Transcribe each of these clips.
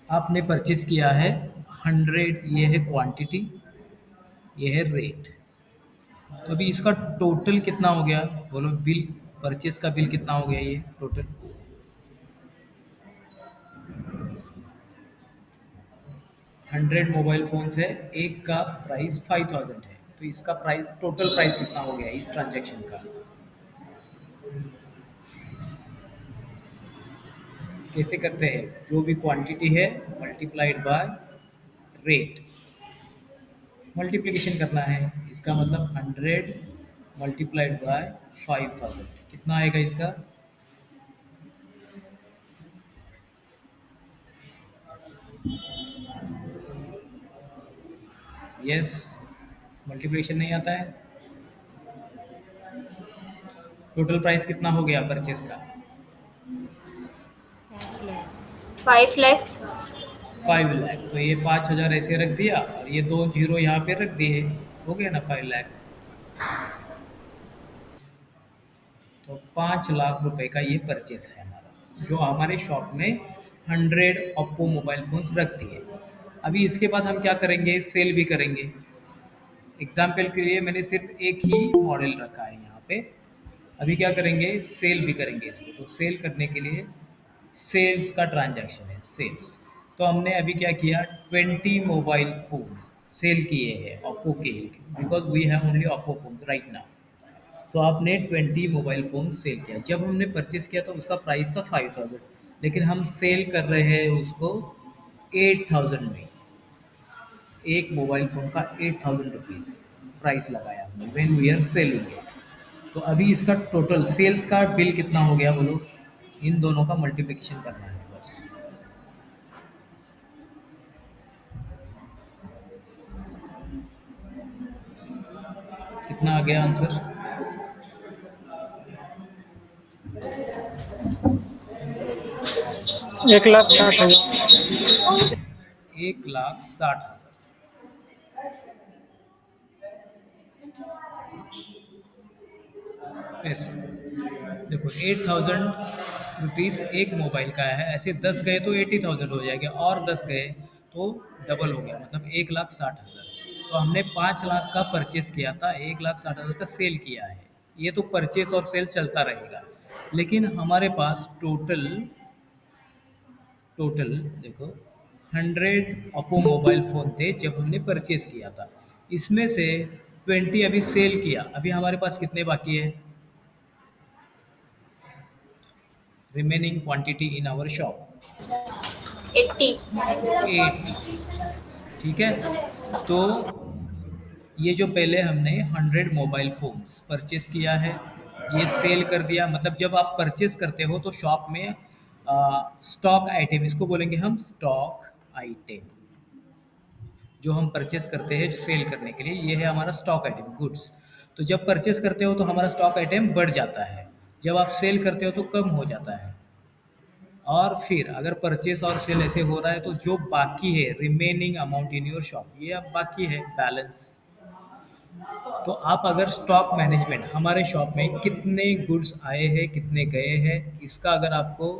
आपने परचेस किया है 100, ये है क्वांटिटी, ये है रेट। तो अभी इसका टोटल कितना हो गया बोलो, बिल, परचेस का बिल कितना हो गया ये टोटल? 100 मोबाइल फ़ोन्स है, एक का प्राइस 5000 है, तो इसका प्राइस, टोटल प्राइस कितना हो गया इस ट्रांजैक्शन का? कैसे करते हैं? जो भी क्वांटिटी है मल्टीप्लाइड बाय रेट, मल्टीप्लिकेशन करना है। इसका मतलब 100 मल्टीप्लाइड बाय 5000, कितना आएगा इसका? यस, मल्टीप्लिकेशन नहीं आता है। टोटल प्राइस कितना हो गया परचेस का? 5 लाख। 5 लाख। तो ये 5000 ऐसे रख दिया और ये दो जीरो यहाँ पे रख दिए, हो गया ना 5 लाख। तो 5 लाख रुपए का ये परचेस है हमारा, जो हमारे शॉप में 100 ओप्पो मोबाइल फोन्स रख दिए। अभी इसके बाद हम क्या करेंगे, सेल भी करेंगे। एग्जाम्पल के लिए मैंने सिर्फ एक ही मॉडल रखा है यहाँ पे। अभी क्या करेंगे, सेल भी करेंगे इसको। तो सेल करने के लिए सेल्स का ट्रांजैक्शन है, सेल्स। तो हमने अभी क्या किया, 20 मोबाइल फोन्स सेल किए हैं ओप्पो के, because we have only Oppo phones right now. So आपने 20 मोबाइल फ़ोन सेल किया। जब हमने परचेज़ किया तो उसका प्राइस था 5000, लेकिन हम सेल कर रहे हैं उसको 8000 में। एक मोबाइल फ़ोन का 8000 रुपीज़ प्राइस लगाया हमने, when we are selling it. तो अभी इसका टोटल सेल्स का बिल कितना हो गया बोलो? इन दोनों का मल्टीप्लिकेशन करना है बस। कितना आ गया आंसर? 1,60,000। 1,60,000। ऐसे देखो, 8000 रुपीज़ एक मोबाइल का है, ऐसे 10 गए तो 80,000 हो जाएगा, और 10 गए तो डबल हो गया, मतलब 1,60,000। तो हमने 5 लाख का परचेस किया था, 1,60,000 का सेल किया है। ये तो परचेस और सेल चलता रहेगा, लेकिन हमारे पास टोटल, टोटल देखो, 100 ओप्पो मोबाइल फ़ोन थे जब हमने परचेस किया था। इसमें से 20 अभी सेल किया, अभी हमारे पास कितने बाकी है? Remaining quantity in our shop 80। 80। ठीक है। तो ये जो पहले हमने 100 मोबाइल फोन्स परचेस किया है, ये सेल कर दिया। मतलब जब आप परचेस करते हो तो शॉप में स्टॉक आइटम, इसको बोलेंगे हम स्टॉक आइटम। जो हम परचेस करते हैं सेल करने के लिए, ये है हमारा स्टॉक आइटम, गुड्स। तो जब परचेस करते हो तो हमारा स्टॉक आइटम बढ़ जाता है, जब आप सेल करते हो तो कम हो जाता है। और फिर अगर परचेस और सेल ऐसे हो रहा है तो जो बाकी है, remaining amount in your shop, ये अब बाकी है बैलेंस। तो आप अगर स्टॉक मैनेजमेंट, हमारे शॉप में कितने गुड्स आए हैं कितने गए हैं, इसका अगर आपको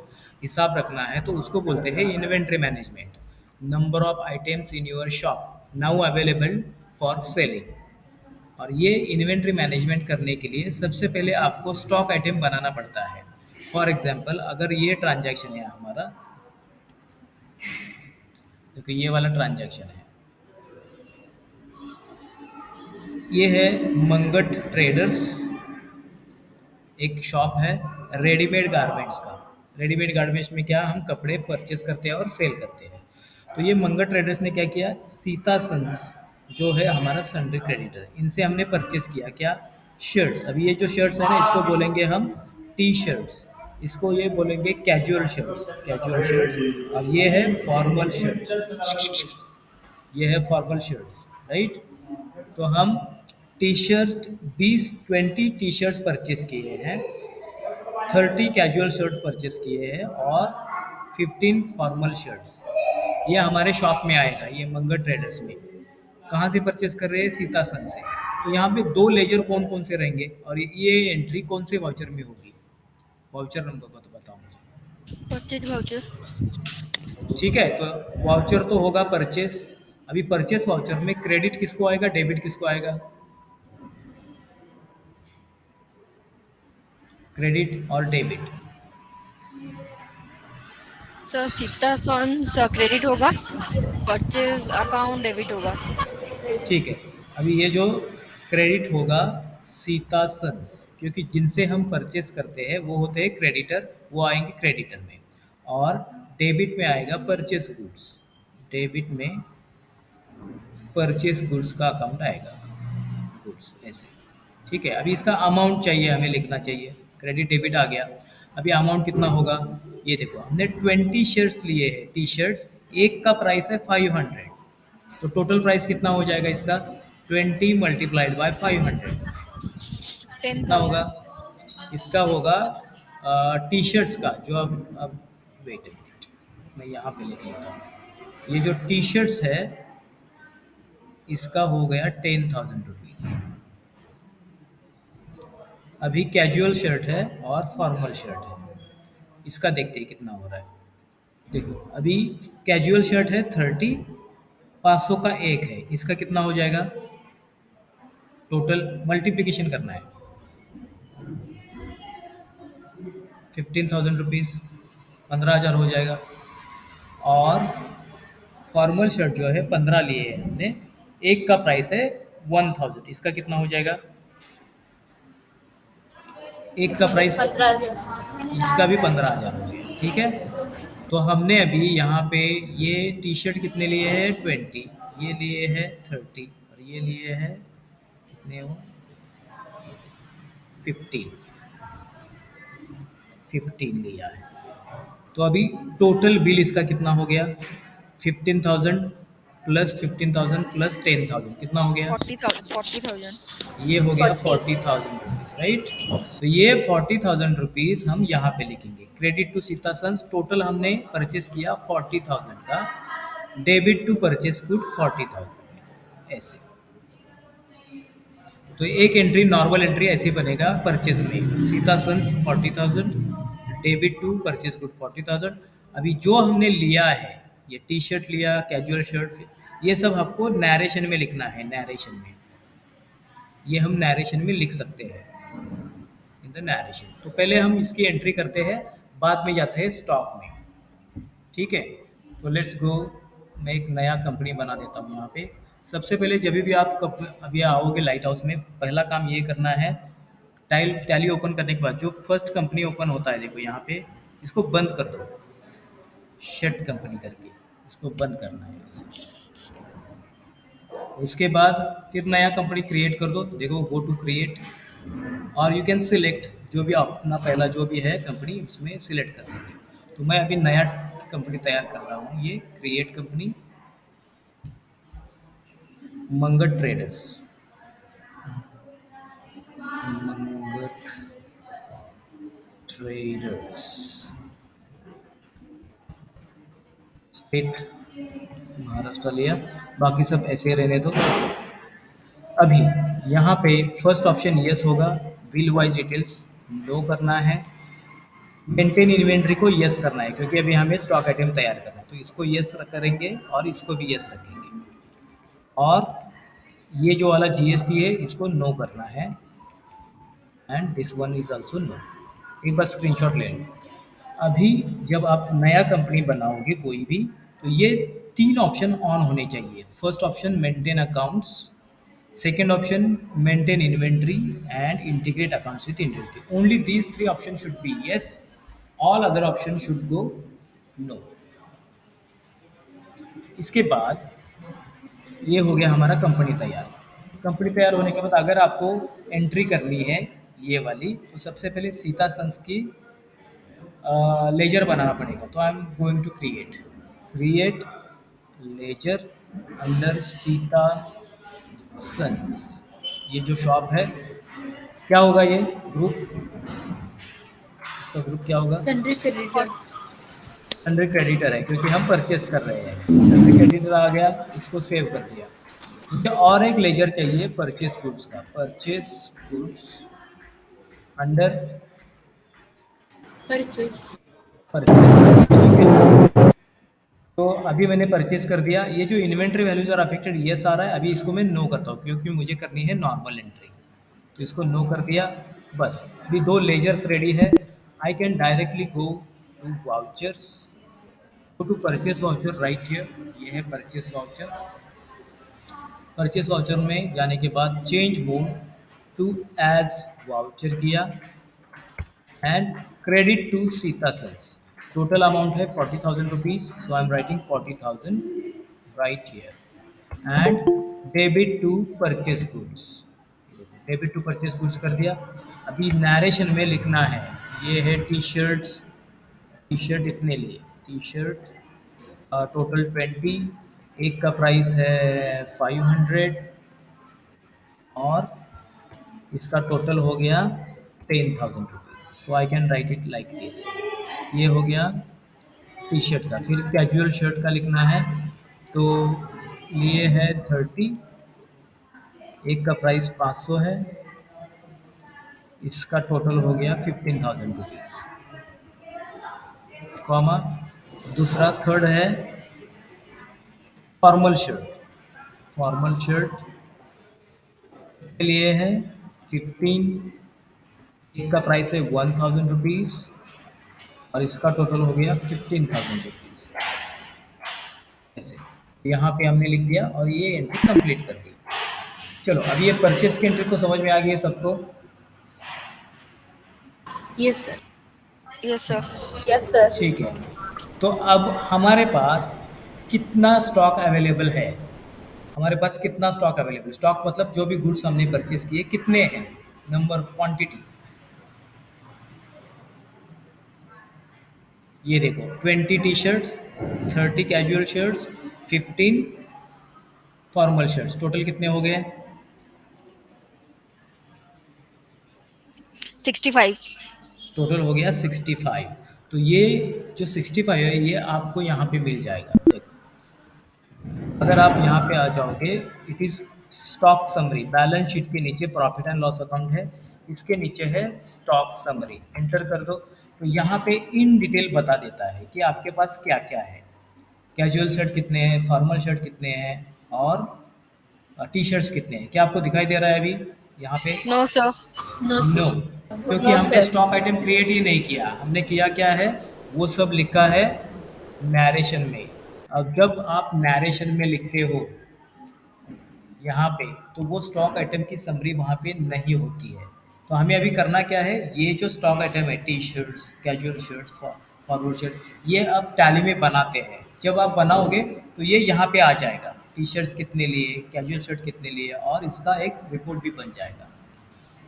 हिसाब रखना है तो उसको बोलते हैं inventory management. Number of items in your shop now available for selling. और ये इन्वेंट्री मैनेजमेंट करने के लिए सबसे पहले आपको स्टॉक आइटम बनाना पड़ता है। फॉर एग्जांपल, अगर ये ट्रांजैक्शन है हमारा, देखो ये वाला ट्रांजैक्शन है, ये है मंगट ट्रेडर्स, एक शॉप है रेडीमेड गारमेंट्स का। रेडीमेड गारमेंट्स में क्या, हम कपड़े परचेस करते हैं और सेल करते हैं। तो ये मंगट ट्रेडर्स ने क्या किया, सीता सन्स जो है हमारा सन्ड्री क्रेडिटर, इनसे हमने परचेस किया क्या, शर्ट्स। अभी ये जो शर्ट्स है ना, इसको बोलेंगे हम टी शर्ट्स, इसको ये बोलेंगे कैजुअल शर्ट्स, कैजुअल शर्ट्स। और ये है फॉर्मल शर्ट्स, ये है फॉर्मल शर्ट्स, राइट। तो हम T shirt 20 T shirts purchase किए हैं, 30 कैजुअल शर्ट परचेस किए हैं, और 15 फॉर्मल शर्ट्स। ये हमारे शॉप में आएगा, ये मंगल ट्रेडर्स में। कहाँ से परचेस कर रहे हैं, सीतासन से। तो यहाँ पे दो लेजर कौन कौन से रहेंगे, और ये एंट्री कौन से वाउचर में होगी? वाउचर नंबर बताओ मुझे। 25 वाउचर। ठीक है, तो वाउचर तो होगा परचेस। अभी परचेस वाउचर में क्रेडिट किसको आएगा, डेबिट किसको आएगा? क्रेडिट और डेबिट। सर सीता सॉन्स क्रेडिट होगा, परचेज अकाउंट डेबिट होगा। ठीक है, अभी ये जो क्रेडिट होगा सीता सन्स, क्योंकि जिनसे हम परचेस करते हैं वो होते हैं क्रेडिटर, वो आएंगे क्रेडिटर में। और डेबिट में आएगा परचेस गुड्स, डेबिट में परचेस गुड्स का अकाउंट आएगा, गुड्स ऐसे। ठीक है, अभी इसका अमाउंट चाहिए, हमें लिखना चाहिए। क्रेडिट डेबिट आ गया, अभी अमाउंट कितना होगा? ये देखो, हमने 20 शर्ट्स लिए हैं, टी शर्ट्स, एक का प्राइस है 500, तो टोटल प्राइस कितना हो जाएगा इसका? 20 मल्टीप्लाइड बाय 500, टेन कितना होगा? थाउजेंड इसका होगा टी शर्ट्स का जो अब वेट ए मिनट, मैं यहाँ पे लिख लेता हूँ। ये जो टी शर्ट्स है इसका हो गया 10,000 रुपीज़। अभी कैजुअल शर्ट है और फॉर्मल शर्ट है, इसका देखते हैं कितना हो रहा है। देखो, अभी कैजुअल शर्ट है 30, 500 का एक है, इसका कितना हो जाएगा? टोटल मल्टीप्लिकेशन करना है, 15,000 रुपीज़, 15,000 हो जाएगा। और फॉर्मल शर्ट जो है 15 लिए है हमने, एक का प्राइस है 1,000, इसका कितना हो जाएगा? एक का इसका भी प्राइस, 15,000। इसका भी 15,000 हो गया। ठीक है, तो हमने अभी यहाँ पे ये टी शर्ट कितने लिए हैं? 20, ये लिए हैं 30, और ये लिए हैं कितने हो? 15, 15 लिया है। तो अभी टोटल बिल इसका कितना हो गया? 15,000 प्लस 15,000 प्लस 10,000, कितना हो गया? 40,000। ये हो गया 40। 40,000 रुपीज़, राइट। तो ये 40,000 रुपीज़ हम यहाँ पे लिखेंगे, credit to Sita sons, total हमने परचेस किया 40,000 का, डेबिट टू परचेस गुड 40,000, ऐसे। तो एक एंट्री, नॉर्मल एंट्री ऐसे बनेगा परचेस में, Sita sons 40,000, debit to purchase good 40,000। अभी जो हमने लिया है, ये टी शर्ट लिया, कैजुअल शर्ट, ये सब आपको नैरेशन में लिखना है, नैरेशन में, ये हम नैरेशन में लिख सकते हैं, इन द नैरेशन। तो पहले हम इसकी एंट्री करते हैं, बाद में जाते हैं स्टॉक में। ठीक है, तो लेट्स गो, मैं एक नया कंपनी बना देता हूँ यहाँ पे। सबसे पहले जब भी आप अभी आओगे लाइट हाउस में, पहला काम ये करना है, टैली ओपन करने के बाद जो फर्स्ट कंपनी ओपन होता है, देखो यहाँ पे, इसको बंद कर दो, शट कंपनी करके इसको बंद करना है ऐसे। उसके बाद फिर नया कंपनी क्रिएट कर दो, देखो गो टू क्रिएट, और यू कैन सिलेक्ट जो भी अपना पहला जो भी है कंपनी, उसमें सिलेक्ट कर सकते हो। तो मैं अभी नया कंपनी तैयार कर रहा हूँ, ये create company, Mangat traders, Mangat traders, state Maharashtra लिया, बाकी सब ऐसे रहने दो। अभी यहाँ पे फर्स्ट ऑप्शन यस होगा, बिल वाइज डिटेल्स नो करना है, मेंटेन इन्वेंट्री को यस करना है क्योंकि अभी हमें स्टॉक आइटम तैयार करना है, तो इसको यस करेंगे और इसको भी यस रखेंगे। और ये जो वाला जीएसटी है इसको नो करना है, and this one is also no. एक बार स्क्रीनशॉट ले लो। अभी जब आप नया कंपनी बनाओगे कोई भी, तो ये तीन ऑप्शन ऑन होने चाहिए। First option maintain accounts, second option maintain inventory, and integrate accounts with inventory. Only these three options should be yes, all other options should go no. इसके बाद ये हो गया हमारा कंपनी तैयार। कंपनी तैयार होने के बाद अगर आपको एंट्री करनी है ये वाली, तो सबसे पहले सीता सन्स की लेजर बनाना पड़ेगा। तो I am going to create ledger under Sita sons. ये जो शॉप है, क्या होगा ये ग्रुप, इसका ग्रुप क्या होगा? Sundry creditors. सन्ड्री क्रेडिटर है क्योंकि हम परचेस कर रहे हैं, सन्ड्री क्रेडिटर आ गया, इसको सेव कर दिया। मुझे और एक लेजर चाहिए परचेस गुड्स का, purchase goods under purchase. Purchase. अभी मैंने परचेस कर दिया, ये जो इन्वेंट्री वैल्यूज आर अफेक्टेड ये सारा है, अभी इसको मैं नो करता हूँ क्योंकि मुझे करनी है नॉर्मल एंट्री। तो इसको नो कर दिया। बस अभी दो लेजर्स रेडी है। I can directly go to vouchers, go to purchase voucher right here. ये है परचेस वाउचर। परचेस वाउचर में जाने के बाद change mode to as voucher किया and credit to Sita sales. Total amount है 40,000 rupees, so I am writing 40,000 right here and debit to purchase goods. Debit to purchase goods कर दिया। अभी narration में लिखना है, ये है टी शर्ट्स, टी शर्ट इतने लिए, टी शर्ट टोटल 20, एक का प्राइस है 500 और इसका टोटल हो गया 10,000 rupees. So I can write it like this. ये हो गया टी शर्ट का। फिर कैजुअल शर्ट का लिखना है, तो लिए है 30, एक का प्राइस 500 है, इसका टोटल हो गया 15,000 रुपीज, कॉमा दूसरा थर्ड है फॉर्मल शर्ट। फॉर्मल शर्ट के लिए है 15, एक का प्राइस है 1,000 रुपीज और इसका टोटल हो गया 15,000 रुपीज। ऐसे यहाँ पे हमने लिख दिया और ये एंट्री कंप्लीट कर दी। चलो अभी ये परचेस की एंट्री को समझ में आ गई है सबको? Yes, sir. Yes, sir. Yes, sir. ठीक है। तो अब हमारे पास कितना स्टॉक अवेलेबल है? हमारे पास कितना स्टॉक अवेलेबल? स्टॉक मतलब जो भी गुड्स हमने परचेस किए कितने हैं, नंबर, क्वांटिटी। ये देखो 20 T shirts, 30 casual shirts, 15 formal shirts, total कितने हो गए? 65. टोटल हो गया 65। तो ये जो 65 है ये आपको यहाँ पे मिल जाएगा। देखो अगर आप यहाँ पे आ जाओगे, it is stock summary, balance sheet के नीचे प्रॉफिट एंड लॉस अकाउंट है, इसके नीचे है स्टॉक समरी, एंटर कर दो। तो यहाँ पे इन डिटेल बता देता है कि आपके पास क्या क्या है, कैजुअल शर्ट कितने हैं, फॉर्मल शर्ट कितने हैं और टी शर्ट्स कितने हैं। क्या आपको दिखाई दे रहा है अभी यहाँ पे? No, sir. No, sir. No, क्योंकि No, हमने sir. स्टॉक आइटम क्रिएट ही नहीं किया। हमने किया क्या है, वो सब लिखा है नरेशन में। अब जब आप नरेशन में लिखते हो यहाँ पे, तो वो स्टॉक आइटम की समरी वहाँ पे नहीं होती है। तो हमें अभी करना क्या है, ये जो स्टॉक आइटम है T shirts, casual shirts, forward shirt, ये अब टैली में बनाते हैं। जब आप बनाओगे तो ये यहाँ पे आ जाएगा, टी शर्ट्स कितने लिए, कैजुअल शर्ट कितने लिए, और इसका एक रिपोर्ट भी बन जाएगा।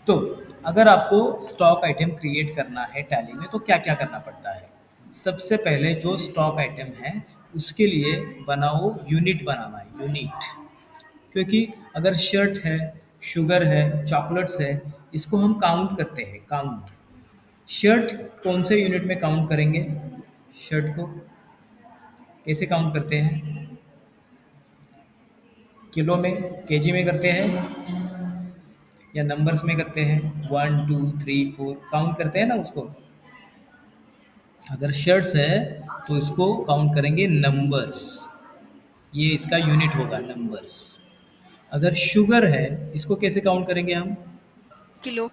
तो अगर आपको स्टॉक आइटम क्रिएट करना है टैली में तो क्या क्या करना पड़ता है? सबसे पहले जो स्टॉक आइटम है उसके लिए बनाओ, यूनिट बनाना है, यूनिट। क्योंकि अगर शर्ट है, शुगर है, चॉकलेट्स है, इसको हम काउंट करते हैं, काउंट। शर्ट कौन से यूनिट में काउंट करेंगे? शर्ट को कैसे काउंट करते हैं? किलो में, केजी में करते हैं या नंबर्स में करते हैं? 1 2 3 4 काउंट करते हैं ना उसको। अगर शर्ट्स है तो इसको काउंट करेंगे नंबर्स, ये इसका यूनिट होगा नंबर्स। अगर शुगर है इसको कैसे काउंट करेंगे हम? Kilo.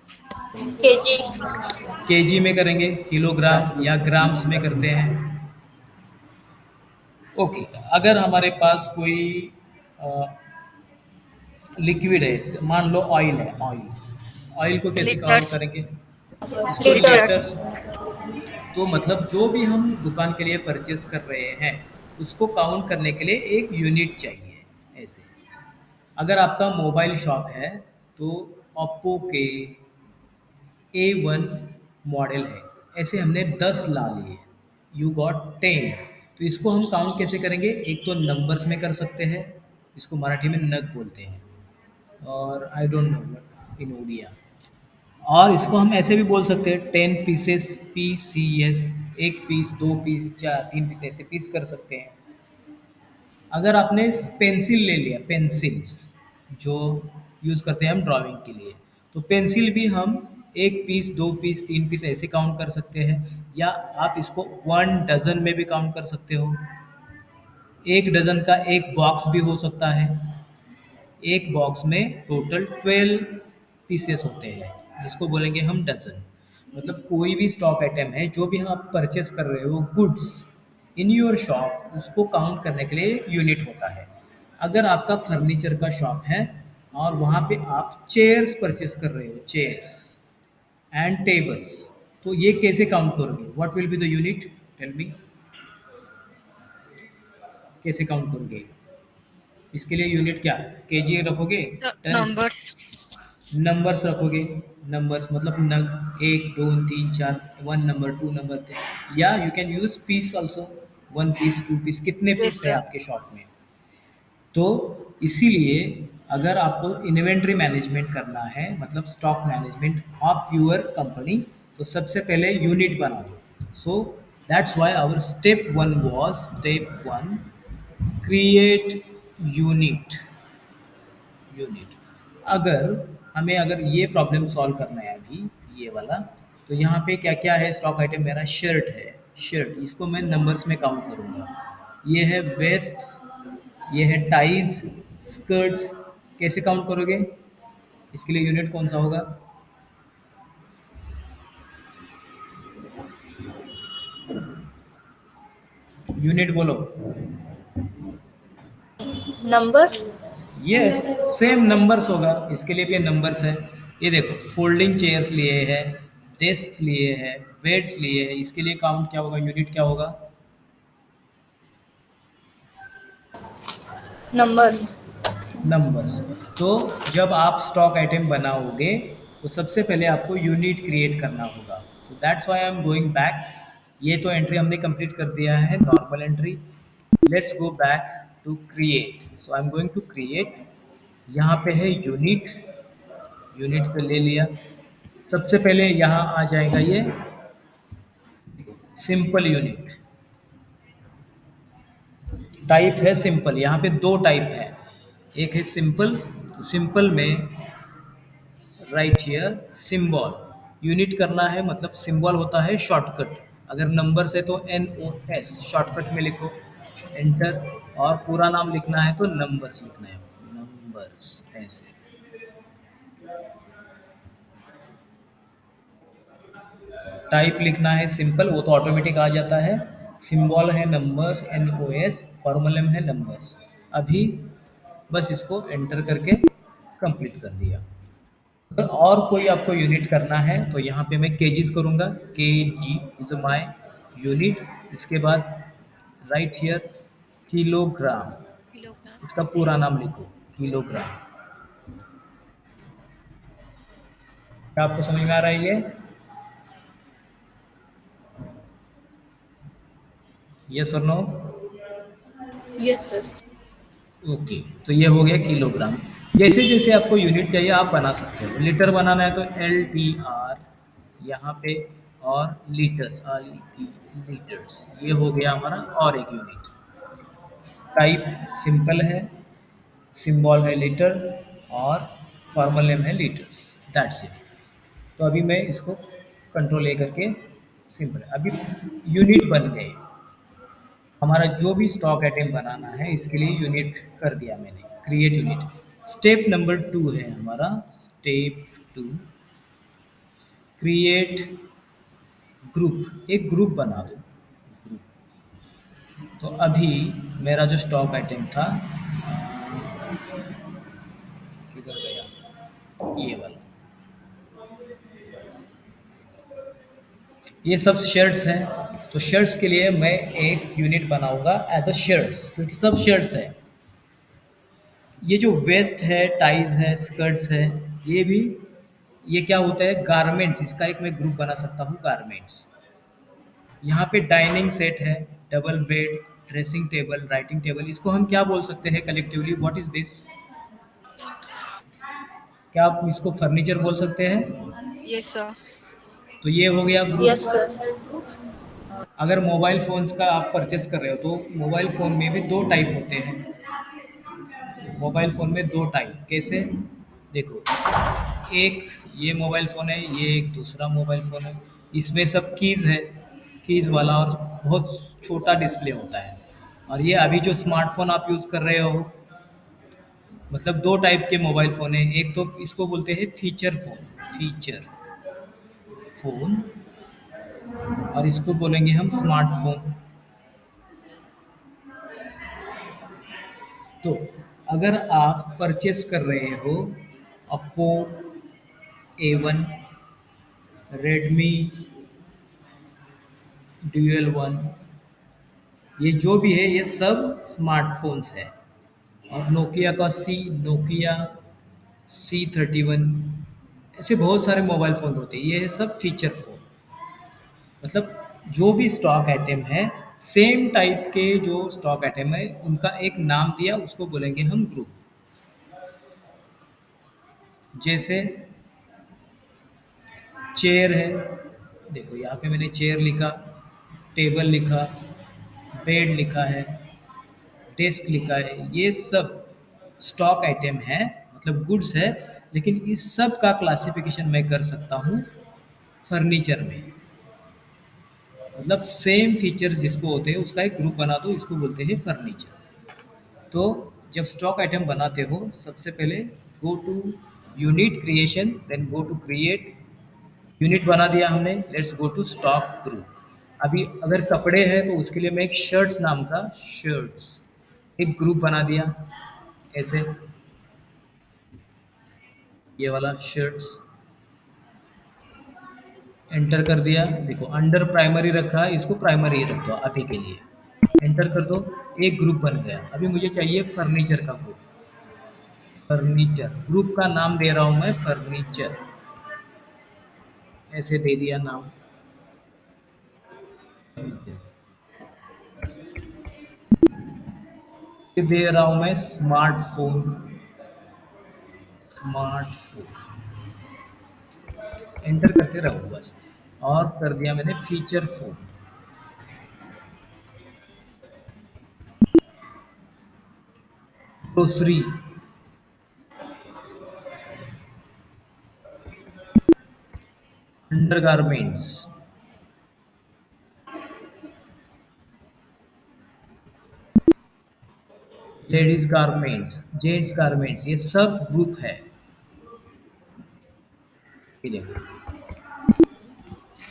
KG. केजी में करेंगे, किलोग्राम या ग्राम्स में करते हैं। ओके, अगर हमारे पास कोई लिक्विड है, मान लो ऑयल है, ऑयल, ऑयल को कैसे काउंट Liters. करेंगे? इसको Liters. लीटर्स। तो मतलब जो भी हम दुकान के लिए परचेस कर रहे हैं उसको काउंट करने के लिए एक यूनिट चाहिए। ऐसे अगर आपका मोबाइल शॉप है तो ओप्पो के A1 मॉडल है, ऐसे हमने 10 ला लिए, यू गॉट 10। तो इसको हम काउंट कैसे करेंगे? एक तो नंबर्स में कर सकते हैं, इसको मराठी में नग बोलते हैं, और आई डोंट नो इन ओडिया। और इसको हम ऐसे भी बोल सकते हैं 10 पीसेस, PCS, एक पीस, दो पीस, चार, तीन पीस, ऐसे पीस कर सकते हैं। अगर आपने पेंसिल ले लिया, पेंसिल्स जो यूज़ करते हैं हम ड्राइंग के लिए, तो पेंसिल भी हम एक पीस, दो पीस, तीन पीस ऐसे काउंट कर सकते हैं, या आप इसको 1 डज़न में भी काउंट कर सकते हो। एक डज़न का एक बॉक्स भी हो सकता है। एक बॉक्स में टोटल 12 पीसेस होते हैं, जिसको बोलेंगे हम डज़न। मतलब कोई भी स्टॉक आइटम है, जो भी आप परचेस कर रहे हो गुड्स इन योर शॉप, उसको काउंट करने के लिए एक यूनिट होता है। अगर आपका फर्नीचर का शॉप है और वहाँ पे आप चेयर्स परचेस कर रहे हो, चेयर्स एंड टेबल्स, तो ये कैसे काउंट करोगे? What will be the unit? Tell me, कैसे काउंट करोगे? इसके लिए यूनिट क्या? केजी रखोगे? So, tons? numbers. नंबर्स रखोगे? नंबर्स मतलब नग, 1 2 3 4, 1 नंबर, 2 नंबर, 3, या you can use piece also, 1 piece, 2 piece, कितने Yes, पीस है sir. आपके शॉप में? तो इसीलिए अगर आपको इन्वेंट्री मैनेजमेंट करना है, मतलब stock management of your company, तो सबसे पहले यूनिट बना दो। So that's why our step one was, step one, create unit. Unit. अगर हमें अगर ये प्रॉब्लम सॉल्व करना है अभी, ये वाला, तो यहाँ पे क्या क्या है? स्टॉक आइटम मेरा शर्ट है, शर्ट, इसको मैं नंबर्स में काउंट करूँगा। ये है वेस्ट, ये है टाइज, स्कर्ट्स, कैसे काउंट करोगे? इसके लिए यूनिट कौन सा होगा? यूनिट बोलो। numbers. यस, सेम नंबर्स होगा, इसके लिए भी नंबर्स है। ये देखो, फोल्डिंग चेयर्स लिए हैं, डेस्क लिए हैं, बेड्स लिए हैं, इसके लिए काउंट क्या होगा? यूनिट क्या होगा? Numbers. नंबर्स। तो जब आप स्टॉक आइटम बनाओगे, तो सबसे पहले आपको यूनिट क्रिएट करना होगा। तो that's why I am going back. ये तो एंट्री हमने कंप्लीट कर दिया है, normal entry. Let's go back to create. So I am going to create. यहाँ पे है यूनिट, यूनिट पे ले लिया। सबसे पहले यहाँ आ जाएगा ये सिंपल यूनिट। टाइप है सिंपल, यहाँ पे दो टाइप है। एक है सिंपल, सिंपल में राइट हियर सिंबल, यूनिट करना है, मतलब सिंबल होता है शॉर्टकट। अगर नंबर से तो NOS शॉर्टकट में लिखो, एंटर। और पूरा नाम लिखना है तो नंबर्स लिखना है, नंबर्स ऐसे। टाइप लिखना है सिंपल, वो तो ऑटोमेटिक आ जाता है। सिंबल है नंबर्स, NOS, फॉर्मूलम है नंबर्स। अभी बस इसको एंटर करके कंप्लीट कर दिया। अगर और कोई आपको यूनिट करना है, तो यहाँ पे मैं केजीज करूँगा, KG इज माय यूनिट। इसके बाद राइट हियर किलोग्राम, Kilogram. इसका पूरा नाम लिखो, किलोग्राम। क्या आपको समझ में आ रहा है ये? यस और नो? Yes, sir. ओके, तो ये हो गया किलोग्राम। जैसे जैसे आपको यूनिट चाहिए आप बना सकते हो। लीटर बनाना है तो LTR यहाँ पे, और लीटर्स, लीटर्स, ये हो गया हमारा और एक यूनिट। टाइप सिंपल है, सिंबल है लीटर, और फॉर्मल नेम है लीटर्स, दैट्स इट। तो अभी मैं इसको कंट्रोल A करके, सिंपल, अभी यूनिट बन गए। हमारा जो भी स्टॉक आइटम बनाना है, इसके लिए यूनिट कर दिया मैंने, क्रिएट यूनिट। स्टेप नंबर 2 है हमारा, स्टेप 2, क्रिएट ग्रुप। एक ग्रुप बना दो, ग्रुप। तो अभी मेरा जो स्टॉक आइटम था, किधर गया? ये वाला, ये सब शर्ट्स हैं। तो शर्ट्स के लिए मैं एक यूनिट बनाऊंगा एज अ शर्ट्स, क्योंकि सब शर्ट्स है। ये जो वेस्ट है, टाइज है, स्कर्ट्स है, ये भी, ये क्या होता है? गारमेंट्स। इसका एक मैं ग्रुप बना सकता हूँ, गारमेंट्स। यहाँ पे डाइनिंग सेट है, double bed, dressing table, writing table, इसको हम क्या बोल सकते हैं कलेक्टिवली? What is this? क्या आप इसको फर्नीचर बोल सकते हैं? Yes, sir. तो ये हो गया Yes, ग्रुप। sir. अगर मोबाइल फ़ोन्स का आप परचेस कर रहे हो, तो मोबाइल फ़ोन में भी दो टाइप होते हैं। मोबाइल फ़ोन में दो टाइप, कैसे? देखो, एक ये मोबाइल फ़ोन है, ये एक दूसरा मोबाइल फ़ोन है। इसमें सब कीज़ है, कीज़ वाला, और बहुत छोटा डिस्प्ले होता है। और ये अभी जो स्मार्टफोन आप यूज़ कर रहे हो, मतलब दो टाइप के मोबाइल फ़ोन है। एक तो इसको बोलते हैं फीचर फ़ोन, फीचर फ़ोन, और इसको बोलेंगे हम स्मार्टफ़ोन। तो अगर आप परचेस कर रहे हो Oppo A1, Redmi dual one, ये जो भी है ये सब स्मार्टफोन्स है। और नोकिया का नोकिया C31, ऐसे बहुत सारे मोबाइल फ़ोन होते हैं, ये है सब फीचर फ़ोन। मतलब जो भी स्टॉक आइटम है, सेम टाइप के जो स्टॉक आइटम है उनका एक नाम दिया, उसको बोलेंगे हम ग्रुप। जैसे चेयर है, देखो यहाँ पे मैंने चेयर लिखा, टेबल लिखा, बेड लिखा है, डेस्क लिखा है, ये सब स्टॉक आइटम है, मतलब गुड्स है। लेकिन इस सब का क्लासिफिकेशन मैं कर सकता हूँ फर्नीचर में। मतलब सेम फीचर्स जिसको होते हैं उसका एक ग्रुप बना दो, इसको बोलते हैं फर्नीचर। तो जब स्टॉक आइटम बनाते हो, सबसे पहले go to unit creation, then go to create. Unit बना दिया हमने, let's go to stock group. अभी अगर कपड़े हैं तो उसके लिए मैं एक शर्ट्स नाम का, शर्ट्स, एक ग्रुप बना दिया ऐसे, ये वाला शर्ट्स, एंटर कर दिया। देखो अंडर प्राइमरी रखा है, इसको प्राइमरी रख दो अभी के लिए, एंटर कर दो, एक ग्रुप बन गया। अभी मुझे चाहिए फर्नीचर का ग्रुप, फर्नीचर ग्रुप का नाम दे रहा हूं मैं फर्नीचर, ऐसे दे दिया नाम फर्नीचर। फिर दे रहा हूं मैं स्मार्टफोन, स्मार्टफोन, एंटर करते रहो बस। और कर दिया मैंने feature phone, grocery, undergarments, ladies garments, gents garments, ये सब ग्रुप है। ये देखो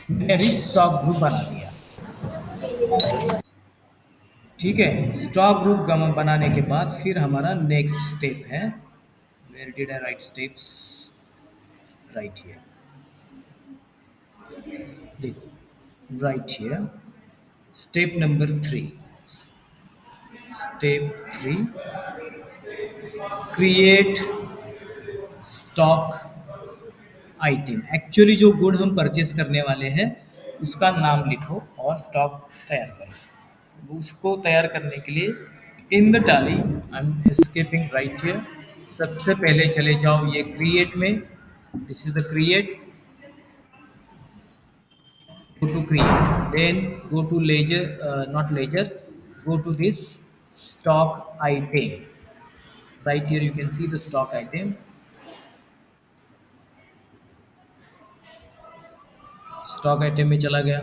मैंने अभी स्टॉक ग्रुप बना दिया। ठीक है, स्टॉक ग्रुप बनाने के बाद फिर हमारा नेक्स्ट स्टेप है, where did I write steps, right here, देखो right here, step number 3, step 3, create stock item. Actually जो गुड हम परचेस करने वाले हैं उसका नाम लिखो और स्टॉक तैयार करो। उसको तैयार करने के लिए in the tally, I am escaping right here, सबसे पहले चले जाओ ये क्रिएट में, this is the create, go to create, then go to ledger, not ledger, go to this stock item. Right here you can see the stock item, stock item में चला गया।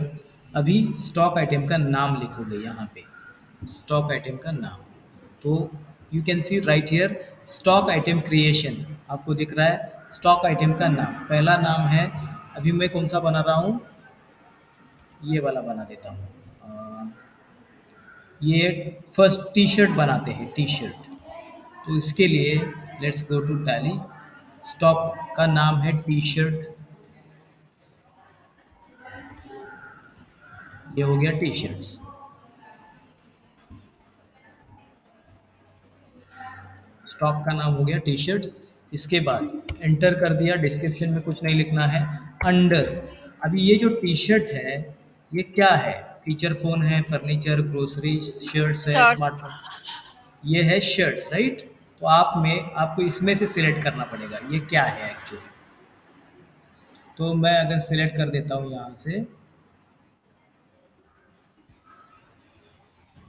अभी स्टॉक आइटम का नाम लिखोगे यहाँ पे, स्टॉक आइटम का नाम। तो you can see right here stock item creation, आपको दिख रहा है स्टॉक आइटम का नाम। पहला नाम है, अभी मैं कौन सा बना रहा हूँ, ये वाला बना देता हूँ। ये फर्स्ट टी शर्ट बनाते हैं, टी शर्ट। तो इसके लिए let's go to Tally, stock का नाम है टी शर्ट, ये हो गया टी शर्ट्स। स्टॉक का नाम हो गया टी शर्ट्स। इसके बाद एंटर कर दिया, डिस्क्रिप्शन में कुछ नहीं लिखना है। अंडर, अभी ये जो टी शर्ट है ये क्या है, फीचर फोन है, फर्नीचर, ग्रोसरी, शर्ट्स है, शर्ट्स। स्मार्टफोन, ये है शर्ट्स, राइट। तो आपको इसमें से सिलेक्ट करना पड़ेगा ये क्या है एक्चुअली। तो मैं अगर सिलेक्ट कर देता हूँ यहाँ से,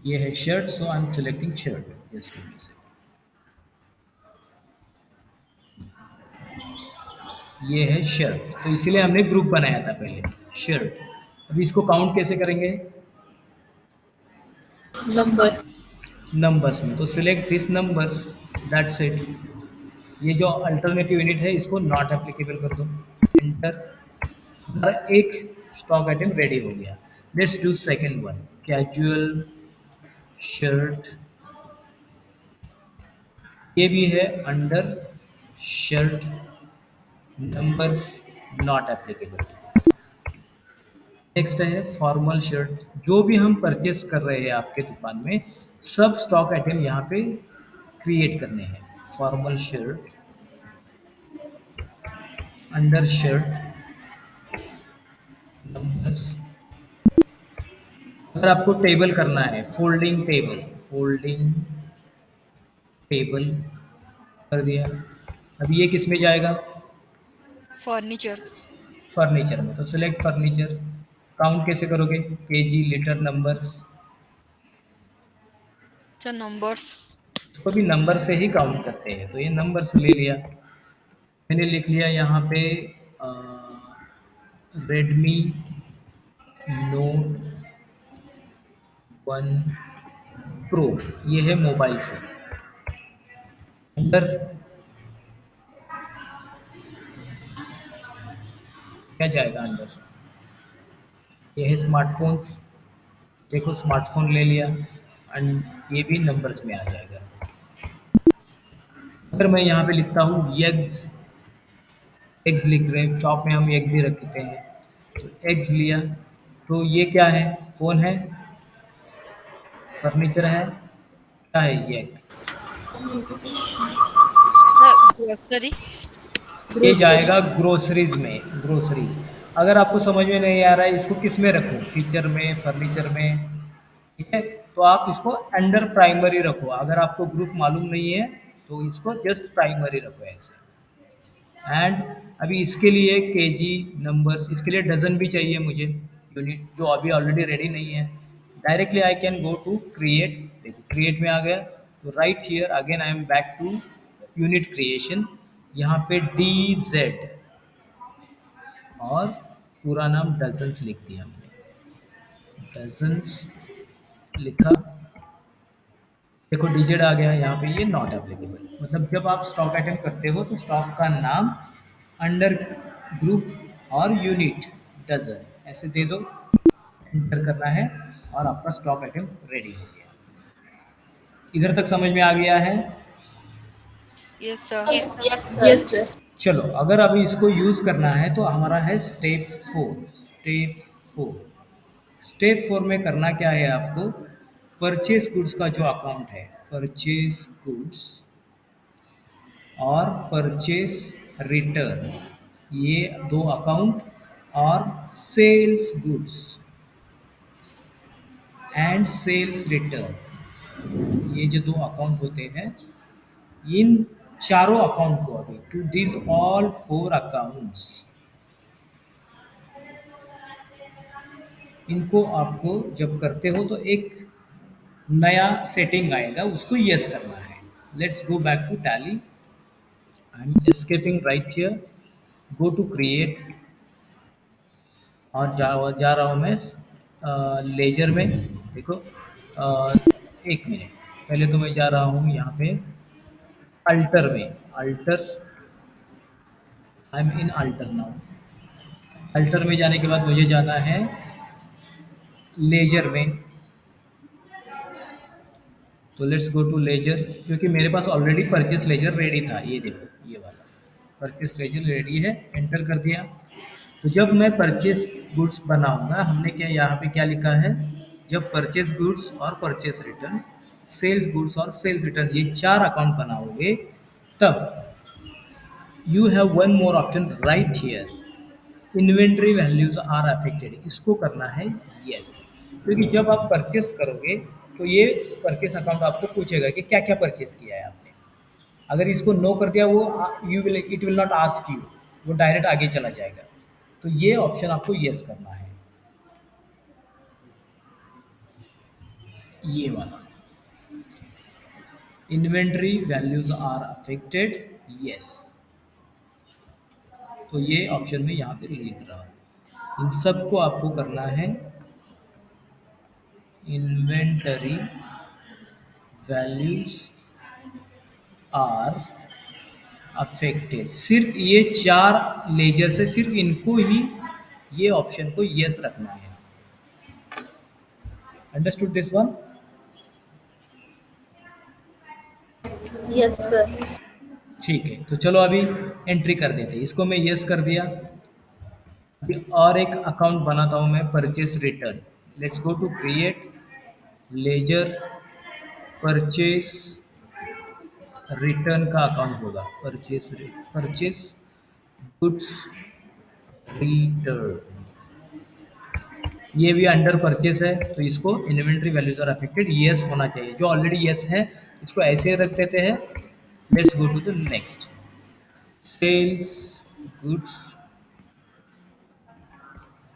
ये है shirt, so I M selecting shirt, just give me a second. ये है शर्ट, तो इसीलिए हमने ग्रुप बनाया था पहले, शर्ट। अभी इसको काउंट कैसे करेंगे, Number. नंबर्स में, तो select this numbers, that's it. ये जो अल्टरनेटिव यूनिट है इसको नॉट एप्लीकेबल कर दो, एंटर। हमारा एक स्टॉक आइटम रेडी हो गया। Let's do second one, casual shirt. ये भी है under shirt, numbers not applicable. Next है फॉर्मल शर्ट। जो भी हम परचेस कर रहे हैं आपके दुकान में, सब स्टॉक आइटम यहाँ पे क्रिएट करने हैं। Formal shirt, under shirt, numbers. अगर आपको टेबल करना है, फोल्डिंग टेबल, फोल्डिंग टेबल कर दिया। अब ये किस में जाएगा? फर्नीचर। फर्नीचर में, तो सिलेक्ट फर्नीचर। काउंट कैसे करोगे? KG, litre, numbers. Sir numbers. इसको भी नंबर से ही काउंट करते हैं, तो ये नंबर से ले लिया। मैंने लिख लिया यहाँ पे रेडमी नोट 1 प्रो, ये है मोबाइल फोन। अंदर क्या जाएगा? अंदर ये है स्मार्टफोन्स। देखो स्मार्टफोन ले लिया, एंड ये भी नंबर्स में आ जाएगा। अगर मैं यहाँ पे लिखता हूँ एग्स, एग्स लिख रहे हैं, शॉप में हम एग भी रखते हैं, तो एग्स लिया, तो ये क्या है? फ़ोन है, फर्नीचर है, क्या है ये? एग। Sir grocery. ये ग्रोसरी। जाएगा ग्रोसरीज में, ग्रोसरीज। अगर आपको समझ में नहीं आ रहा है इसको किस में रखूँ, फीचर में, फर्नीचर में, ठीक है, तो आप इसको अंडर प्राइमरी रखो। अगर आपको ग्रुप मालूम नहीं है तो इसको जस्ट प्राइमरी रखो ऐसे। एंड अभी इसके लिए केजी, नंबर्स, इसके लिए डजन भी चाहिए मुझे, यूनिट जो अभी ऑलरेडी रेडी नहीं है। Directly I can go to create. देखो क्रिएट में आ गया, तो right here again I am back to unit creation. यहाँ पे डी जेड और पूरा नाम डजन्स लिख दिया हमने, डजन्स लिखा। देखो डिजिट आ गया यहाँ पे, ये नॉट एप्लीकेबल। मतलब जब आप स्टॉक आइटम करते हो तो स्टॉक का नाम अंडर ग्रुप और यूनिट डजन ऐसे दे दो, एंटर करना है, और आपका स्टॉक आइटम रेडी हो गया। इधर तक समझ में आ गया है? Yes sir. Yes sir. चलो अगर अभी इसको यूज करना है तो हमारा है स्टेप 4। स्टेप 4, स्टेप 4 में करना क्या है आपको? परचेस गुड्स का जो अकाउंट है, परचेस गुड्स और परचेस रिटर्न, ये दो अकाउंट, और sales goods and sales return, ये जो दो अकाउंट होते हैं, इन चारों अकाउंट को अभी टू दिस ऑल 4 अकाउंट्स, इनको आपको जब करते हो तो एक नया सेटिंग आएगा, उसको यस करना है। Let's go back to Tally. I am escaping right here, go to create, और जा रहा हूँ मैं लेजर में। देखो एक मिनट, पहले तो मैं जा रहा हूँ यहाँ पे अल्टर में, alter, I am in alter now. Alter में जाने के बाद मुझे जाना है लेजर में, तो लेट्स गो टू लेजर, क्योंकि मेरे पास ऑलरेडी परचेस लेजर रेडी था। ये देखो ये वाला परचेस लेजर रेडी है, एंटर कर दिया। तो जब मैं परचेस गुड्स बनाऊंगा, हमने क्या यहाँ पे क्या लिखा है? जब परचेस गुड्स और परचेस रिटर्न, सेल्स गुड्स और सेल्स रिटर्न, ये चार अकाउंट बनाओगे, तब you have one more option right here, inventory values are affected, इसको करना है यस। क्योंकि जब आप परचेस करोगे तो ये परचेस अकाउंट आपको पूछेगा कि क्या क्या परचेस किया है आपने। अगर इसको नो कर दिया, वो you will, it will not ask you, वो डायरेक्ट आगे चला जाएगा। तो ये ऑप्शन आपको यस करना है, ये वाला, inventory values are affected, yes. तो ये ऑप्शन में यहाँ पे लिख रहा हूँ। इन सबको आपको करना है इन्वेंटरी वैल्यूज आर अफेक्टेड, सिर्फ ये चार लेजर से सिर्फ इनको ही, ये ऑप्शन को यस रखना है। Understood this one? Yes, sir. ठीक है, तो चलो अभी एंट्री कर देते हैं। इसको मैं यस कर दिया। अभी और एक अकाउंट बनाता हूँ मैं, purchase return. Let's go to create ledger purchase return का अकाउंट होगा, परचेस गुड्स रिटर्न। ये भी अंडर परचेस है, तो इसको inventory values are affected yes होना चाहिए। जो ऑलरेडी यस है इसको ऐसे रख देते हैं। Let's go to the next, sales goods,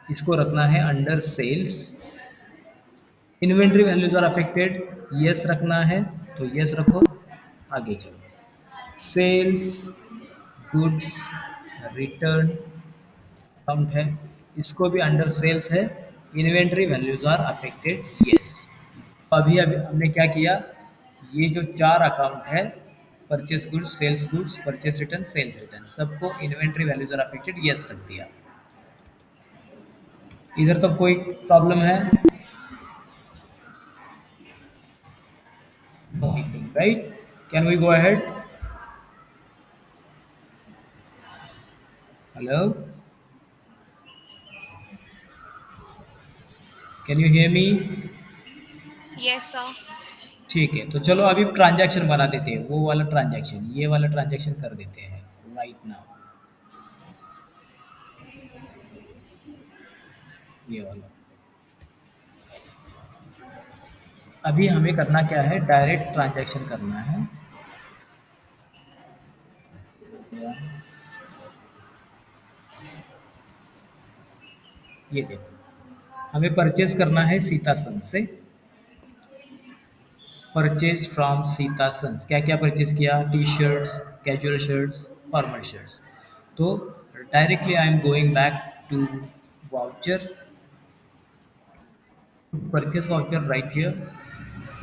इसको रखना है under sales. Inventory values are affected yes रखना है, तो यस रखो। आगे चलो, सेल्स गुड्स रिटर्न अकाउंट है, इसको भी अंडर सेल्स है, inventory values are affected yes. अभी अभी हमने क्या किया, ये जो चार अकाउंट है, purchase goods, sales goods, purchase return, sales return, सबको inventory values are affected yes रख दिया। इधर तो कोई प्रॉब्लम है? Right, can we go ahead? Hello, can you hear me? Yes, sir. ठीक है, तो चलो अभी ट्रांजैक्शन बना देते हैं, वो वाला ट्रांजैक्शन, ये वाला ट्रांजैक्शन कर देते हैं राइट नाउ, ये वाला। अभी हमें करना क्या है, डायरेक्ट ट्रांजैक्शन करना है। ये देखो, हमें परचेज करना है सीता सन्स से। परचेज फ्रॉम सीता सन्स, क्या क्या परचेज किया, T shirts, casual shirts, formal shirts. तो directly I am going back to voucher, purchase voucher right here.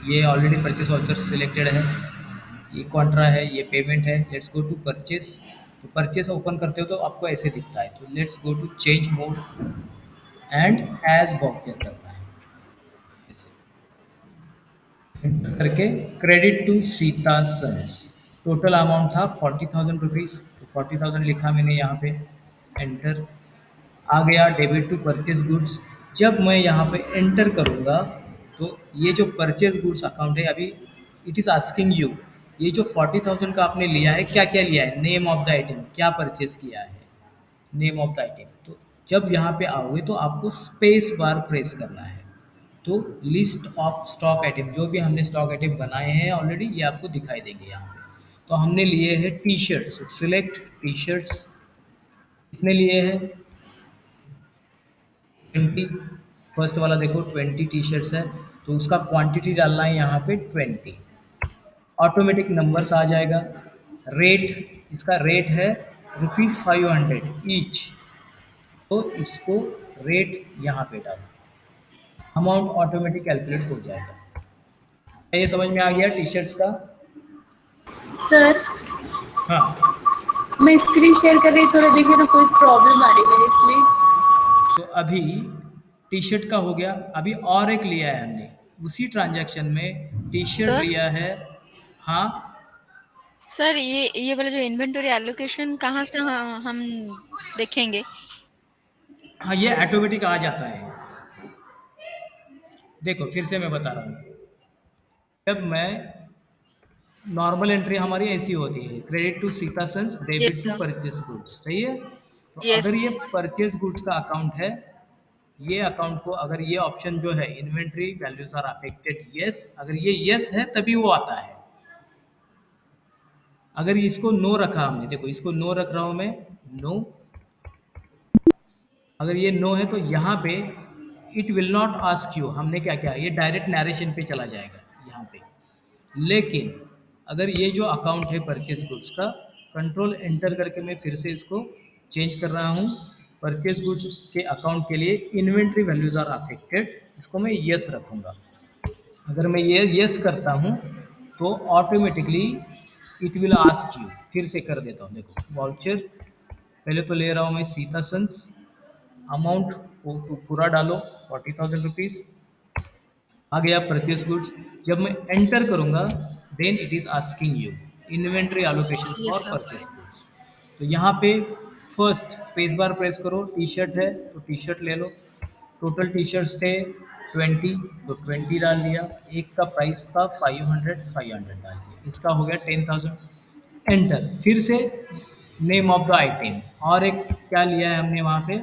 ये ऑलरेडी परचेज वाउचर सिलेक्टेड है, ये कॉन्ट्रा है, ये पेमेंट है। Let's go to purchase. तो परचेस ओपन करते हो तो आपको ऐसे दिखता है, तो let's go to change mode and as voucher करना है, ऐसे एंटर करके credit to Sita sons. Total amount था 40,000 रुपीज़, तो 40,000 लिखा मैंने यहाँ पे, एंटर। आ गया डेबिट टू परचेज गुड्स। जब मैं यहाँ पे एंटर करूँगा तो ये जो परचेज गुड्स अकाउंट है, अभी इट इज़ आस्किंग यू, ये जो 40,000 का आपने लिया है, क्या क्या लिया है, नेम ऑफ द आइटम, क्या परचेज किया है, नेम ऑफ द आइटम। तो जब यहाँ पे आओगे तो आपको स्पेस बार प्रेस करना है। तो लिस्ट ऑफ स्टॉक आइटम, जो भी हमने स्टॉक आइटम बनाए हैं ऑलरेडी, ये आपको दिखाई देंगे यहाँ पे। तो हमने लिए हैं T shirts, select T shirts, कितने लिए हैं, 20। फर्स्ट वाला देखो 20 टी शर्ट्स है, तो उसका क्वांटिटी डालना है यहाँ पे 20। ऑटोमेटिक नंबर्स आ जाएगा। रेट, इसका रेट है ₹500 ईच, तो इसको रेट यहाँ पे डालो, अमाउंट ऑटोमेटिक कैलकुलेट हो जाएगा। क्या ये समझ में आ गया टी शर्ट्स का? सर, हाँ, मैं स्क्रीन शेयर कर रही हूँ, थोड़ा देखिए ना, कोई प्रॉब्लम आ रही है मेरे इसमें। तो अभी टी शर्ट का हो गया। अभी और एक लिया है हमने उसी ट्रांजैक्शन में, टी शर्ट सर लिया है। हाँ, सर, ये वाला जो इन्वेंटरी एलोकेशन कहाँ से हम देखेंगे? हाँ, ये ऑटोमेटिक आ जाता है। देखो फिर से मैं बता रहा हूँ, जब मैं नॉर्मल एंट्री हमारी ऐसी होती है, credit to Sita sons, yes debit to sir. Purchase goods, सही है। तो यस। अगर ये परचेज गुड्स का अकाउंट है, ये अकाउंट को अगर ये ऑप्शन जो है inventory values are affected yes, अगर ये यस है तभी वो आता है। अगर इसको नो रखा हमने, देखो इसको नो रख रहा हूं मैं, नो, अगर ये नो है तो यहाँ पे it will not ask you, हमने क्या किया, ये डायरेक्ट नरेशन पे चला जाएगा यहाँ पे। लेकिन अगर ये जो अकाउंट है परचेज गुड्स का, कंट्रोल एंटर करके मैं फिर से इसको चेंज कर रहा हूँ, परचेज गुड्स के अकाउंट के लिए इन्वेंट्री वैल्यूज आर अफेक्टेड, इसको मैं यस रखूँगा। अगर मैं ये यस करता हूँ तो automatically it will ask you, फिर से कर देता हूँ, देखो वाउचर पहले तो ले रहा हूँ मैं सीता सन्स, अमाउंट पूरा डालो 40,000 रुपीज़, आ गया परचेस गुड्स। जब मैं एंटर करूंगा then it is asking you inventory allocation Yes, for sir. Purchase goods. तो यहाँ पे फर्स्ट स्पेस बार प्रेस करो, टी शर्ट है तो टी शर्ट ले लो, टोटल टी शर्ट्स थे 20, तो 20 डाल दिया, एक का प्राइस था 500, 500 डाल दिया, इसका हो गया 10,000। एंटर, फिर से नेम ऑफ द आइटम, और एक क्या लिया है हमने वहाँ पे,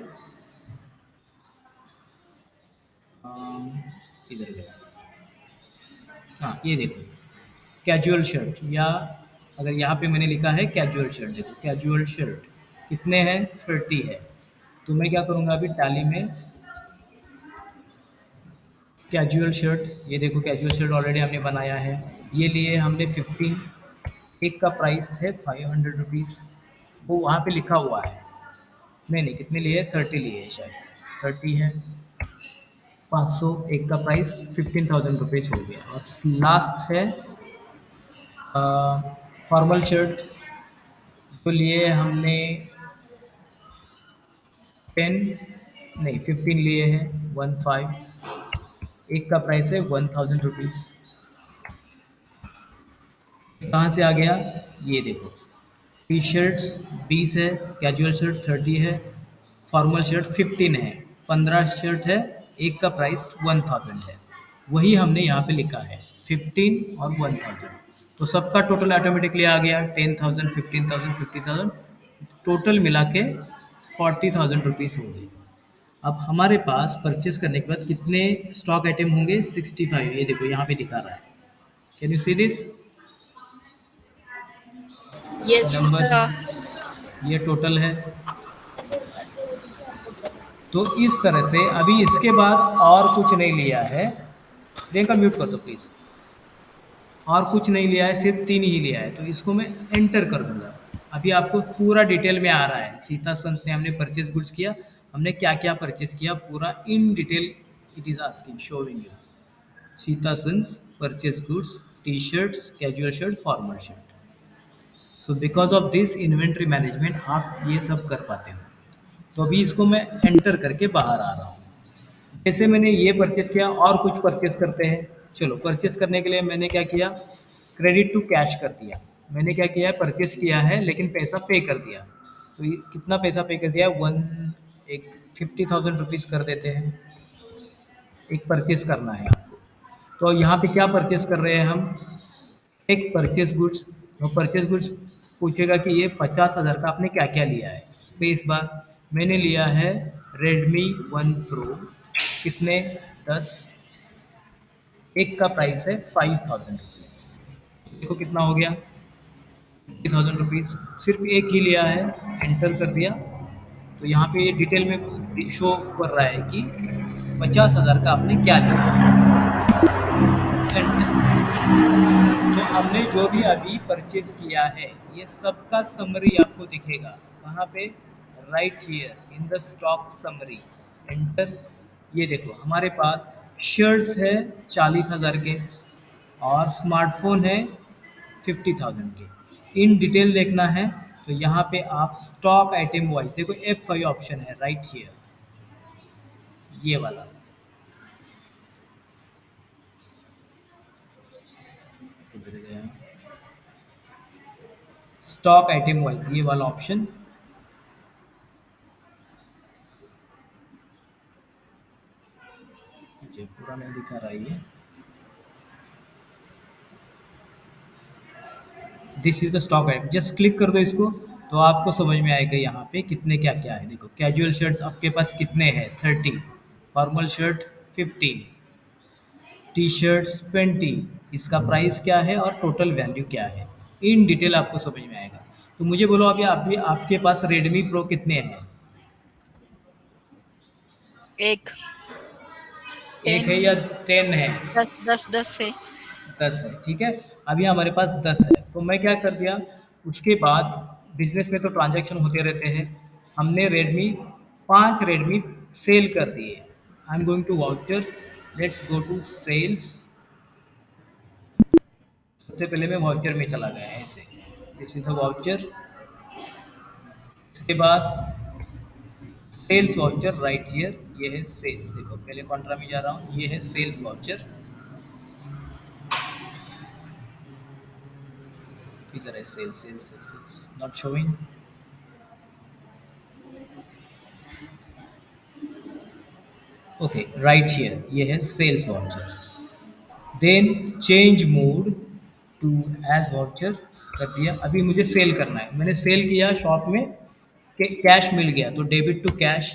अम, किधर गया, हाँ ये देखो कैजुअल शर्ट, या अगर यहाँ पे मैंने लिखा है कैजुअल शर्ट, देखो कैजुअल शर्ट कितने हैं, 30 है। तो मैं क्या करूँगा अभी टैली में कैजुअल शर्ट, ये देखो कैजुअल शर्ट ऑलरेडी हमने बनाया है, ये लिए हमने 15, एक का प्राइस है 500 रुपीज़, वो वहाँ पे लिखा हुआ है, नहीं नहीं कितने लिए, 30 लिए है शायद, 30 है, 500, एक का प्राइस 15,000 रुपीज़ हो गया। और लास्ट है फॉर्मल शर्ट, जो लिए हमने 10, नहीं 15 लिए हैं, 15, एक का प्राइस है 1,000 रुपीज़। कहाँ से आ गया, ये देखो टी शर्ट्स 20 है, कैजुअल शर्ट 30 है, फॉर्मल शर्ट 15 है, 15 शर्ट है, एक का प्राइस 1,000 है, वही हमने यहाँ पे लिखा है 15 और 1,000। तो सबका टोटल ऑटोमेटिकली आ गया 10,000, 15,000, 50,000, टोटल मिला के 40,000 रुपीज़ हो गई। अब हमारे पास परचेस करने के बाद कितने स्टॉक आइटम होंगे, 65, ये देखो यहाँ पे दिखा रहा है, can you see this Yes. Uh, number, ये टोटल है। तो इस तरह से अभी इसके बाद और कुछ नहीं लिया है, प्रियंका म्यूट कर दो प्लीज़, और कुछ नहीं लिया है, सिर्फ 3 ही लिया है, तो इसको मैं एंटर कर दूंगा। अभी आपको पूरा डिटेल में आ रहा है, सीता सन से हमने परचेस गुड्स किया, हमने क्या क्या परचेस किया पूरा in detail, it is asking showing you Sita sons purchase goods, T shirts, casual shirt, formal shirt. So because of this inventory management आप ये सब कर पाते हो। तो अभी इसको मैं एंटर करके बाहर आ रहा हूँ। जैसे मैंने ये परचेस किया, और कुछ परचेस करते हैं। चलो परचेस करने के लिए मैंने क्या किया, क्रेडिट टू कैश कर दिया। मैंने क्या किया है, परचेस किया है लेकिन पैसा पे कर दिया। तो ये कितना पैसा पे कर दिया, एक 50,000 रुपीज़ कर देते हैं, एक परचेस करना है आपको। तो यहाँ पे क्या परचेस कर रहे हैं हम, एक परचेस गुड्स। तो परचेस गुड्स पूछेगा कि ये 50,000 का आपने क्या क्या लिया है, स्पेस बार, मैंने लिया है रेडमी 1 प्रो, कितने, 10, एक का प्राइस है 5,000 रुपीज़, देखो कितना हो गया, 50,000 रुपीज़, सिर्फ एक ही लिया है, एंटर कर दिया। तो यहाँ पे डिटेल में शो कर रहा है कि 50,000 का आपने क्या लिया है, एंटर। तो हमने जो भी अभी परचेस किया है ये सबका समरी आपको दिखेगा, कहाँ पे, right here in the stock summary, enter. ये देखो हमारे पास शर्ट्स है 40,000 के, और स्मार्टफोन है 50,000 के। इन डिटेल देखना है तो यहाँ पे आप स्टॉक आइटम वाइज देखो, F5 ऑप्शन है राइट हियर, ये वाला, किधर गया, स्टॉक आइटम वाइज ये वाला ऑप्शन, मुझे पूरा नहीं दिखा रहा है ये, this is the stock item, just click कर दो इसको, तो आपको समझ में आएगा यहाँ पे कितने क्या क्या है। देखो कैजुअल शर्ट्स आपके पास कितने हैं, 30, फॉर्मल शर्ट 15, टी शर्ट्स 20, इसका प्राइस क्या है और टोटल वैल्यू क्या है, इन डिटेल आपको समझ में आएगा। तो मुझे बोलो अभी आपके पास रेडमी प्रो कितने हैं, एक एक 10, है या 10 है, 10 से 10 है, ठीक है। अभी हमारे पास 10 है, तो मैं क्या कर दिया, उसके बाद बिजनेस में तो ट्रांजैक्शन होते रहते हैं, हमने रेडमी 5 रेडमी सेल कर दिए। I am going to voucher, let's go to sales, सबसे पहले मैं वाउचर में चला गया ऐसे, दिस इज द वाउचर। इसके बाद सेल्स वाउचर राइट हियर, ये है सेल्स। देखो पहले कॉन्ट्रा में जा रहा हूँ, ये है सेल्स वाउचर, इधर है sales sales sales not showing. Okay right here, ये है sales voucher. Then change mode to as voucher कर दिया। अभी मुझे सेल करना है, मैंने सेल किया शॉप में, कैश मिल गया तो डेबिट टू कैश।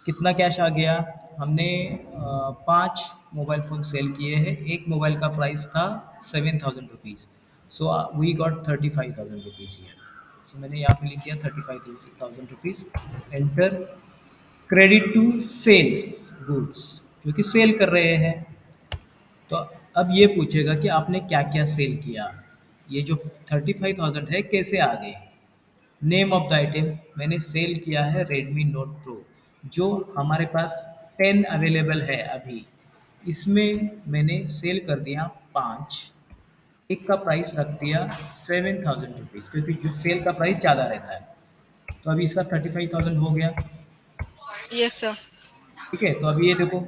कितना कैश आ गया? हमने 5 मोबाइल फ़ोन सेल किए हैं। एक मोबाइल का प्राइस था 7,000 rupees, so we got 35,000 rupees here. तो मैंने यहाँ पे लिख दिया 35,000 rupees, enter. Credit to sales goods, क्योंकि सेल कर रहे हैं। तो अब ये पूछेगा कि आपने क्या क्या सेल किया। ये जो 35,000 है कैसे आ गए? नेम ऑफ द आइटम, मैंने सेल किया है रेडमी नोट प्रो, जो हमारे पास 10 अवेलेबल है अभी। इसमें मैंने सेल कर दिया 5, एक का प्राइस रख दिया 7,000 रुपीज़, क्योंकि जो सेल का प्राइस ज़्यादा रहता है। तो अभी इसका 35,000 हो गया। Yes, sir. ठीक है, तो अभी ये देखो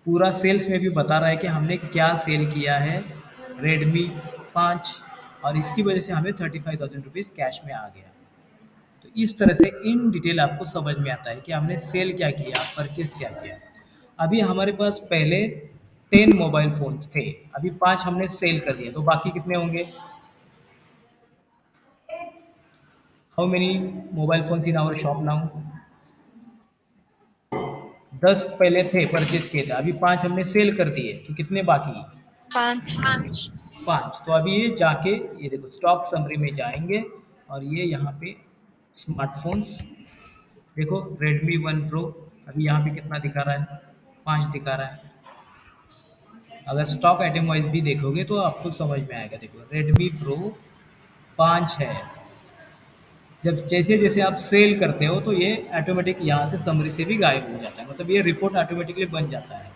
पूरा सेल्स में भी बता रहा है कि हमने क्या सेल किया है, रेडमी 5, और इसकी वजह से हमें 35,000 रुपीज़ कैश में आ गया। तो इस तरह से इन डिटेल आपको समझ में आता है कि हमने सेल क्या किया, परचेस क्या किया। अभी हमारे पास पहले 10 मोबाइल फ़ोन्स थे, अभी 5 हमने सेल कर दिए, तो बाकी कितने होंगे? How many mobile phones in our shop now? 10 पहले थे, परचेस किए थे, अभी 5 हमने सेल कर दिए, तो कितने बाकी? Panch. 5। तो अभी ये जाके, ये देखो स्टॉक समरी में जाएंगे, और ये यहाँ पे स्मार्टफोन्स देखो, रेडमी 1 प्रो अभी यहाँ पे कितना दिखा रहा है? 5 दिखा रहा है। अगर स्टॉक आइटम वाइज भी देखोगे तो आपको समझ में आएगा। देखो रेडमी प्रो 5 है। जब जैसे जैसे आप सेल करते हो तो ये ऑटोमेटिक यहाँ से समरी से भी गायब हो जाता है, मतलब ये रिपोर्ट ऑटोमेटिकली बन जाता है।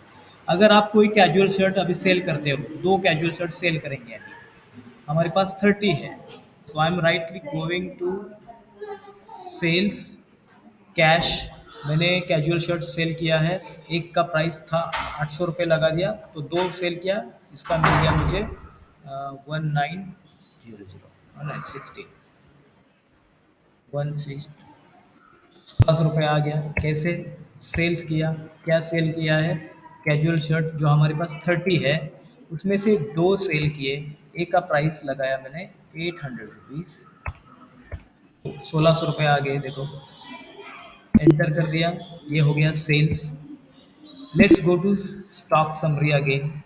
अगर आप कोई कैजुअल शर्ट अभी सेल करते हो, 2 कैजुअल शर्ट सेल करेंगे अभी, हमारे पास 30 है, so I am rightly going to sales cash. मैंने कैजुअल शर्ट सेल किया है, एक का प्राइस था 800 रुपये, लगा दिया तो 2 सेल किया, इसका मिल गया मुझे 1900 16 रुपये आ गया। कैसे सेल्स किया? क्या सेल किया है? कैजुअल शर्ट जो हमारे पास 30 है, उसमें से 2 सेल किए, एक का प्राइस लगाया मैंने 800 रुपीज़, 1600 रुपये आ गए। देखो एंटर कर दिया, ये हो गया sales. Let's go to stock summary again,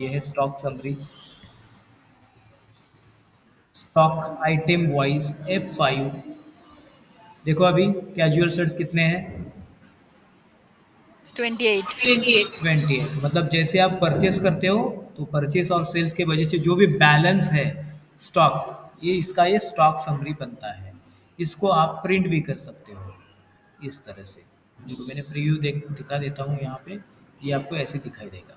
ये है stock summary. Stock item wise F5, देखो अभी कैजुअल शर्ट्स कितने हैं? 28. 28। मतलब जैसे आप परचेस करते हो तो परचेस और सेल्स के वजह से जो भी बैलेंस है स्टॉक, ये इसका ये स्टॉक समरी बनता है। इसको आप प्रिंट भी कर सकते हो इस तरह से। देखो मैंने प्रीव्यू दिखा देता हूँ यहाँ पे, ये आपको ऐसे दिखाई देगा।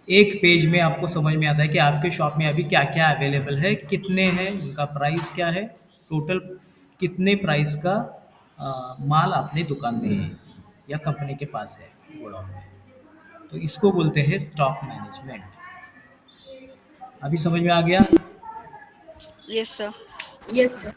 एक पेज में आपको समझ में आता है कि आपके शॉप में अभी क्या क्या अवेलेबल है, कितने हैं, उनका प्राइस क्या है, टोटल कितने प्राइस का माल अपने दुकान में है या कंपनी के पास है, गोडाउन में। तो इसको बोलते हैं स्टॉक मैनेजमेंट। अभी समझ में आ गया? Yes, sir. Yes, sir.